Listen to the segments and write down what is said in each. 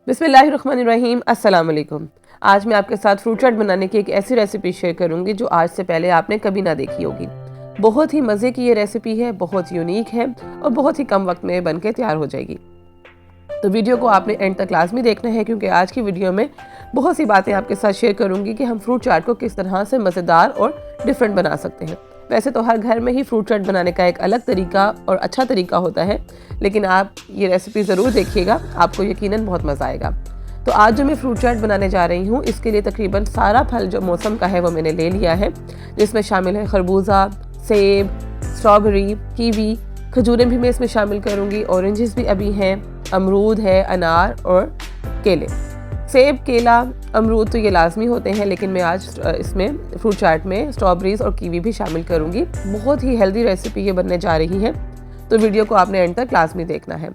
बिस्मिल्लाहिर्रहमानिर्रहीम, अस्सलाम वालेकुम। आज मैं आपके साथ फ्रूट चाट बनाने की एक ऐसी रेसिपी शेयर करूंगी जो आज से पहले आपने कभी ना देखी होगी। बहुत ही मज़े की ये रेसिपी है, बहुत यूनिक है और बहुत ही कम वक्त में बन के तैयार हो जाएगी। तो वीडियो को आपने एंड तक लाजमी देखना है क्योंकि आज की वीडियो में बहुत सी बातें आपके साथ शेयर करूंगी कि हम फ्रूट चाट को किस तरह से मज़ेदार और डिफरेंट बना सकते हैं। वैसे तो हर घर में ही फ्रूट चाट बनाने का एक अलग तरीका और अच्छा तरीका होता है, लेकिन आप ये रेसिपी ज़रूर देखिएगा, आपको यकीनन बहुत मज़ा आएगा। तो आज जो मैं फ्रूट चाट बनाने जा रही हूँ, इसके लिए तकरीबन सारा फल जो मौसम का है वो मैंने ले लिया है, जिसमें शामिल है खरबूजा, सेब, स्ट्रॉबेरी, कीवी, खजूरें भी मैं इसमें शामिल करूँगी, ऑरेंजेस भी अभी हैं, अमरूद है, अनार और केले। सेब, केला, अमरूद तो ये लाजमी होते हैं, लेकिन मैं आज इसमें फ्रूट चाट में स्ट्रॉबेरीज और कीवी भी शामिल करूँगी। बहुत ही हेल्दी रेसिपी ये बनने जा रही है, तो वीडियो को आपने एंड तक लाजमी देखना है।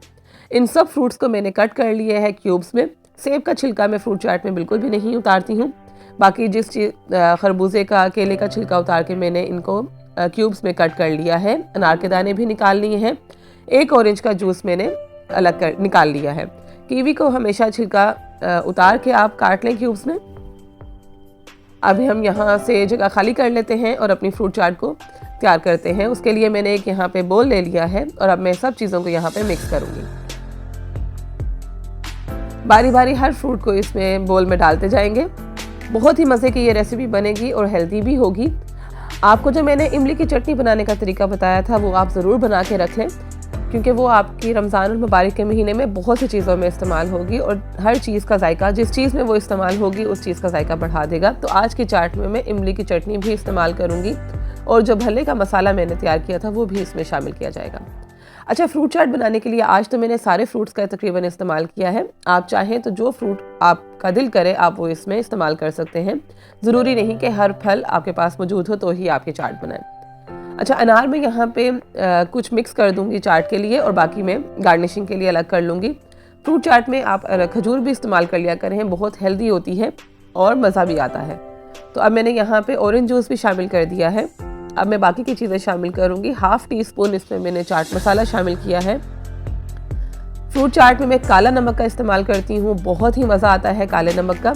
इन सब फ्रूट्स को मैंने कट कर लिया है क्यूब्स में। सेब का छिलका मैं फ्रूट चाट में बिल्कुल भी नहीं उतारती हूँ। बाकी जिस खरबूजे का, केले का छिलका उतार के मैंने इनको क्यूब्स में कट कर लिया है। अनार के दाने भी निकाल लिए हैं। एक ऑरेंज का जूस मैंने निकाल लिया है। कीवी को हमेशा छिलका उतार के आप काट लें क्यूब्स में। अभी हम यहाँ से जगह खाली कर लेते हैं और अपनी फ्रूट चाट को तैयार करते हैं। उसके लिए मैंने एक यहाँ पे बोल ले लिया है और अब मैं सब चीज़ों को यहाँ पे मिक्स करूँगी। बारी बारी हर फ्रूट को इसमें बोल में डालते जाएंगे। बहुत ही मज़े की ये रेसिपी बनेगी और हेल्दी भी होगी। आपको जो मैंने इमली की चटनी बनाने का तरीका बताया था वो आप ज़रूर बना के रख लें, क्योंकि वो आपकी रमज़ान और मुबारक के महीने में बहुत सी चीज़ों में इस्तेमाल होगी और हर चीज़ का जायका, जिस चीज़ में वो इस्तेमाल होगी उस चीज़ का जायका बढ़ा देगा। तो आज की चाट में मैं इमली की चटनी भी इस्तेमाल करूँगी और जो भल्ले का मसाला मैंने तैयार किया था वो भी इसमें शामिल किया जाएगा। अच्छा, फ्रूट चाट बनाने के लिए आज तो मैंने सारे फ्रूट्स का तकरीबन इस्तेमाल किया है। आप चाहें तो जो फ्रूट आपका दिल करे आप वो इसमें इस्तेमाल कर सकते हैं। ज़रूरी नहीं कि हर फल आपके पास मौजूद हो तो ही आपकी चाट बनाएं। अच्छा, अनार में यहाँ पे कुछ मिक्स कर दूंगी चाट के लिए और बाकी मैं गार्निशिंग के लिए अलग कर लूँगी। फ्रूट चाट में आप खजूर भी इस्तेमाल कर लिया करें, बहुत हेल्दी होती है और मज़ा भी आता है। तो अब मैंने यहाँ पे ऑरेंज जूस भी शामिल कर दिया है। अब मैं बाकी की चीज़ें शामिल करूँगी। 1/2 टीस्पून इसमें मैंने चाट मसाला शामिल किया है। फ्रूट चाट में मैं काला नमक का इस्तेमाल करती हूँ, बहुत ही मज़ा आता है काले नमक का।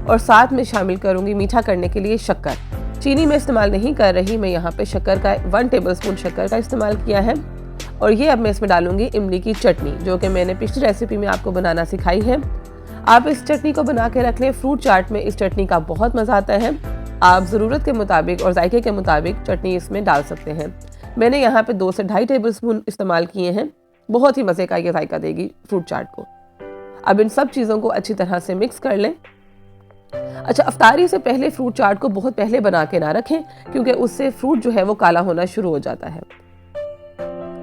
और साथ में शामिल करूँगी मीठा करने के लिए शक्कर। चीनी में इस्तेमाल नहीं कर रही, मैं यहाँ पे शक्कर का 1 टेबलस्पून शक्कर का इस्तेमाल किया है। और ये अब मैं इसमें डालूंगी इमली की चटनी, जो कि मैंने पिछली रेसिपी में आपको बनाना सिखाई है। आप इस चटनी को बना के रख लें। फ्रूट चाट में इस चटनी का बहुत मज़ा आता है। आप ज़रूरत के मुताबिक और जायके के मुताबिक चटनी इसमें डाल सकते हैं। मैंने यहाँ पे 2 से 2.5 टेबलस्पून इस्तेमाल किए हैं। बहुत ही मज़े का ये जायका देगी फ्रूट चाट को। अब इन सब चीज़ों को अच्छी तरह से मिक्स कर लें। अच्छा, अफ्तारी से पहले फ्रूट चाट को बहुत पहले बना के ना रखें, क्योंकि उससे फ्रूट जो है वो काला होना शुरू हो जाता है।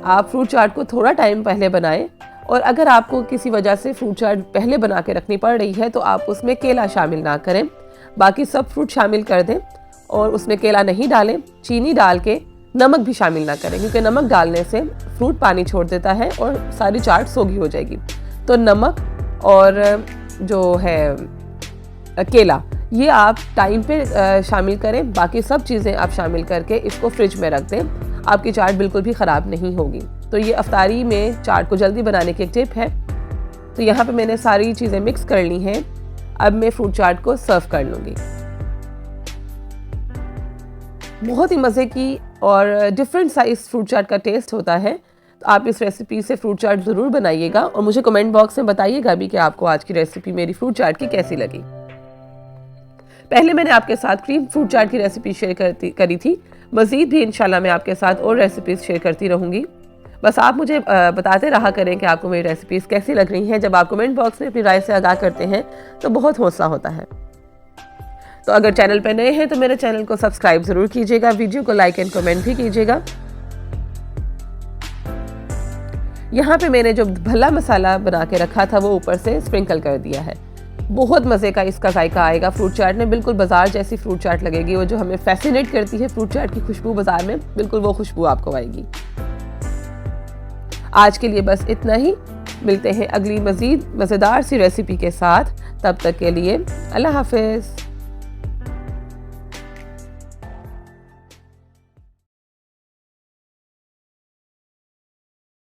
आप फ्रूट चाट को थोड़ा टाइम पहले बनाएं और अगर आपको किसी वजह से फ्रूट चाट पहले बना के रखनी पड़ रही है तो आप उसमें केला शामिल ना करें, बाकी सब फ्रूट शामिल कर दें और उसमें केला नहीं डालें। चीनी डाल के नमक भी शामिल ना करें, क्योंकि नमक डालने से फ्रूट पानी छोड़ देता है और सारी चाट सोगी हो जाएगी। तो नमक और जो है केला, ये आप टाइम पे शामिल करें। बाकी सब चीज़ें आप शामिल करके इसको फ्रिज में रख दें, आपकी चाट बिल्कुल भी ख़राब नहीं होगी। तो ये अफ्तारी में चाट को जल्दी बनाने की एक टिप है। तो यहाँ पे मैंने सारी चीज़ें मिक्स कर ली हैं। अब मैं फ्रूट चाट को सर्व कर लूँगी। बहुत ही मज़े की और डिफरेंट साइज फ्रूट चाट का टेस्ट होता है। तो आप इस रेसिपी से फ्रूट चाट ज़रूर बनाइएगा और मुझे कमेंट बॉक्स में बताइएगा भी कि आपको आज की रेसिपी मेरी फ्रूट चाट की कैसी लगी। पहले मैंने आपके साथ क्रीम फ्रूट चाट की रेसिपी शेयर करी थी। मज़ीद भी इंशाल्लाह मैं आपके साथ और रेसिपीज़ शेयर करती रहूँगी। बस आप मुझे बताते रहा करें कि आपको मेरी रेसिपीज़ कैसी लग रही हैं। जब आप कमेंट बॉक्स में अपनी राय से आगाह करते हैं तो बहुत हौसला होता है। तो अगर चैनल पर नए हैं तो मेरे चैनल को सब्सक्राइब ज़रूर कीजिएगा, वीडियो को लाइक एंड कमेंट भी कीजिएगा। यहाँ पे मैंने जो भल्ला मसाला बना के रखा था वो ऊपर से स्प्रिंकल कर दिया है। बहुत मज़े का इसका जायका आएगा फ्रूट चाट में। बिल्कुल बाजार जैसी फ्रूट चाट लगेगी। वो जो हमें फैसिनेट करती है फ्रूट चाट की खुशबू बाजार में, बिल्कुल वो खुशबू आपको आएगी। आज के लिए बस इतना ही। मिलते हैं अगली मज़ीद मज़ेदार सी रेसिपी के साथ। तब तक के लिए अल्लाह हाफ़िज़।